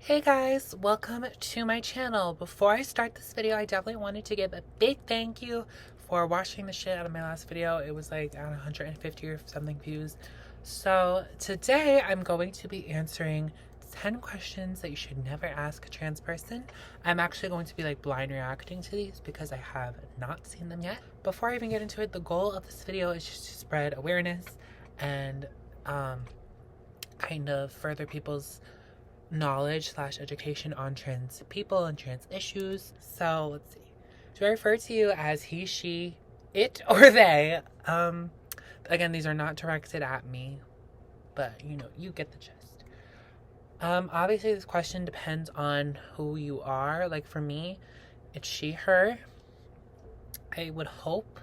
Hey guys, welcome to my channel. Before I start this video, I definitely wanted to give a big thank you for watching the shit out of my last video. It was like at 150 or something views. So today I'm going to be answering 10 questions that you should never ask a trans person. I'm actually going to be like blind reacting to these because I have not seen them yet. Before I even get into it, the goal of this video is just to spread awareness and kind of further people's knowledge / education on trans people and trans issues. So let's see. Do I refer to you as he, she, it, or they? Again, these are not directed at me, but you get the gist. Obviously this question depends on who you are. Like for me, it's she, her. I would hope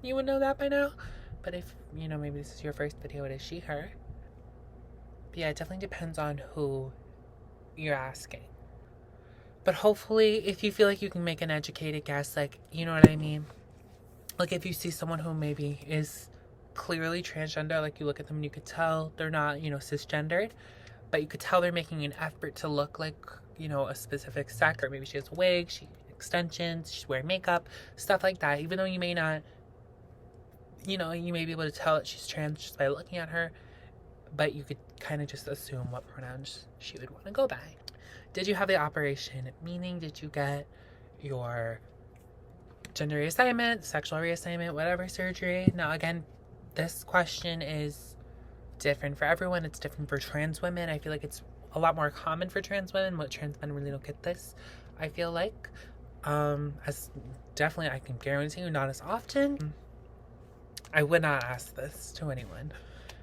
you would know that by now. But if, maybe this is your first video, it is she, her. But yeah, it definitely depends on who you're asking. But hopefully, if you feel like you can make an educated guess, like, you know what I mean? Like if you see someone who maybe is clearly transgender, like you look at them and you could tell they're not, cisgendered, but you could tell they're making an effort to look like, a specific sex, or maybe she has a wig, she extensions, she's wearing makeup, stuff like that. Even though you may not, you may be able to tell that she's trans just by looking at her, but you could kind of just assume what pronouns she would want to go by. Did you have the operation? Meaning, did you get your gender reassignment, sexual reassignment, whatever surgery? Now, again, this question is different for everyone. It's different for trans women. I feel like it's a lot more common for trans women, but trans men really don't get this, I feel like. As definitely, I can guarantee you, not as often. I would not ask this to anyone.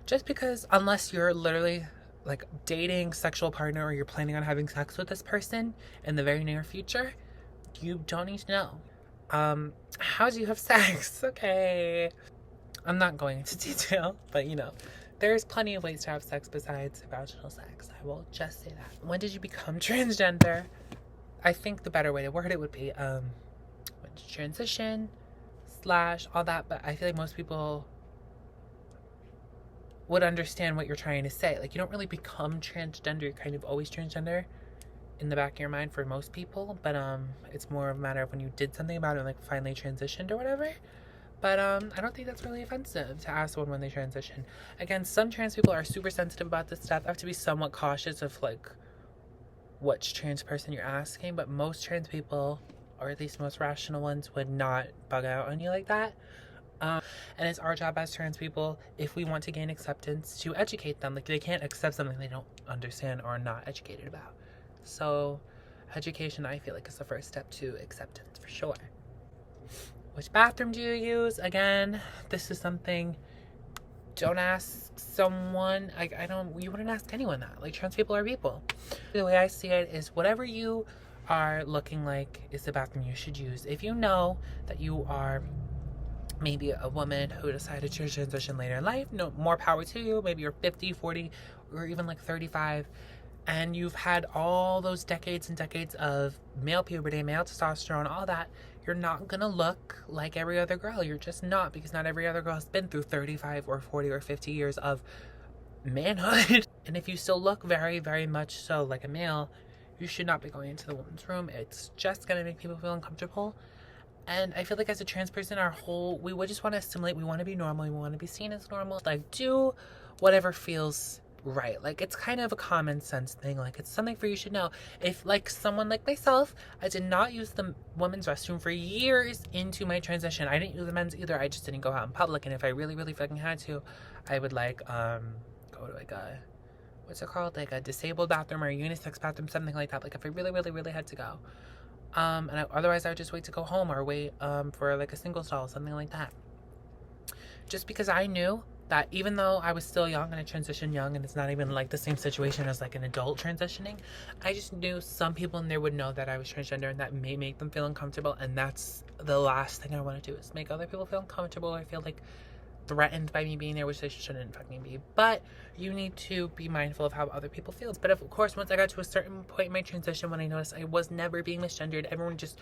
Just because, unless you're literally like dating, sexual partner, or you're planning on having sex with this person in the very near future, you don't need to know. How do you have sex? Okay. I'm not going into detail, but there's plenty of ways to have sex besides vaginal sex. I will just say that. When did you become transgender? I think the better way to word it would be, when did you transition, / all that, but I feel like most people would understand what you're trying to say. Like, you don't really become transgender, you're kind of always transgender in the back of your mind for most people, but it's more of a matter of when you did something about it and like finally transitioned or whatever. But I don't think that's really offensive to ask someone when they transition. Again, some trans people are super sensitive about this stuff. I have to be somewhat cautious of like which trans person you're asking, but most trans people, or at least most rational ones, would not bug out on you like that. And it's our job as trans people, if we want to gain acceptance, to educate them. Like, they can't accept something they don't understand or are not educated about. So education, I feel like, is the first step to acceptance for sure. Which bathroom do you use? Again, this is something, don't ask someone. You wouldn't ask anyone that. Like, trans people are people. The way I see it is whatever you are looking like is the bathroom you should use. If you know that you are maybe a woman who decided to transition later in life, no more power to you. Maybe you're 50, 40, or even like 35, and you've had all those decades and decades of male puberty, male testosterone, all that. You're not gonna look like every other girl. You're just not, because not every other girl has been through 35 or 40 or 50 years of manhood. And if you still look very, very much so like a male, you should not be going into the woman's room. It's just gonna make people feel uncomfortable. And I feel like as a trans person, we would just want to assimilate. We want to be normal. We want to be seen as normal. Like, do whatever feels right. Like, it's kind of a common sense thing. Like, it's something for you should know. If, like, someone like myself, I did not use the women's restroom for years into my transition. I didn't use the men's either. I just didn't go out in public. And if I really, really fucking had to, I would, like, go to, like, what's it called? Like, a disabled bathroom or a unisex bathroom, something like that. Like, if I really, really, really had to go. Otherwise I would just wait to go home, or wait for like a single stall, something like that. Just because I knew that even though I was still young and I transitioned young, and it's not even like the same situation as like an adult transitioning, I just knew some people in there would know that I was transgender, and that may make them feel uncomfortable. And that's the last thing I want to do, is make other people feel uncomfortable or feel like threatened by me being there, which they shouldn't fucking be. But you need to be mindful of how other people feel. But of course, once I got to a certain point in my transition, when I noticed I was never being misgendered, everyone just,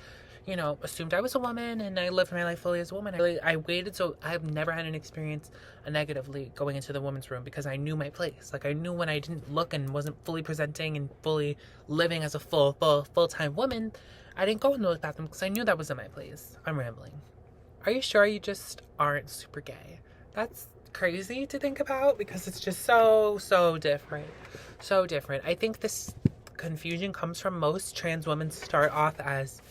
you know, assumed I was a woman, and I lived my life fully as a woman. I waited, so I've never had an experience negatively going into the women's room, because I knew my place. Like, I knew when I didn't look and wasn't fully presenting and fully living as a full-time woman, I didn't go in those bathrooms, because I knew that wasn't my place. I'm rambling. Are you sure you just aren't super gay? That's crazy to think about, because it's just so different. So different. I think this confusion comes from most trans women start off as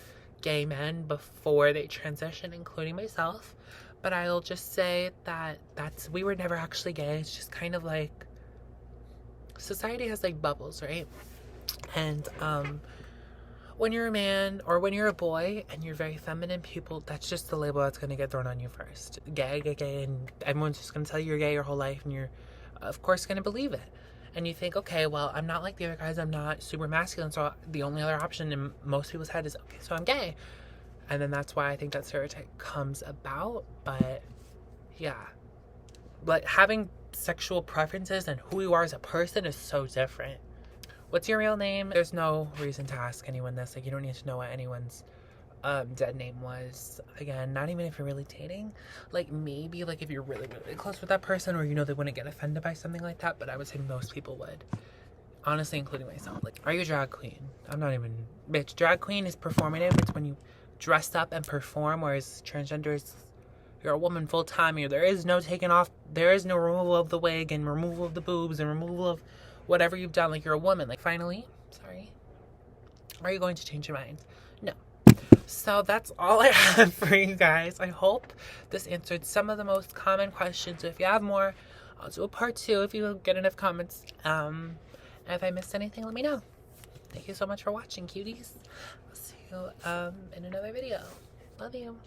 gay men before they transition, including myself. But I'll just say that we were never actually gay. It's just kind of like society has like bubbles, right? And when you're a man or when you're a boy and you're very feminine, people, that's just the label that's going to get thrown on you first. Gay, and everyone's just going to tell you you're gay your whole life, and you're, of course, going to believe it. And you think, okay, well, I'm not like the other guys, I'm not super masculine, so the only other option in most people's head is, okay, so I'm gay. And then that's why I think that stereotype comes about. But, yeah. But having sexual preferences and who you are as a person is so different. What's your real name? There's no reason to ask anyone this. Like, you don't need to know what anyone's dead name was. Again, not even if you're really dating. Like, maybe, like, if you're really close with that person, or you know they wouldn't get offended by something like that. But I would say most people would. Honestly, including myself. Like, are you a drag queen? I'm not even... Bitch, drag queen is performative. It's when you dress up and perform, whereas transgender is... You're a woman full-time. There is no taking off... There is no removal of the wig and removal of the boobs and removal of... whatever you've done. Like, you're a woman. Like, finally, sorry, are you going to change your mind? No. So that's all I have for you guys. I hope this answered some of the most common questions. So if you have more, I'll do a part 2 if you get enough comments. And if I missed anything, let me know. Thank you so much for watching, cuties. I'll see you in another video. Love you.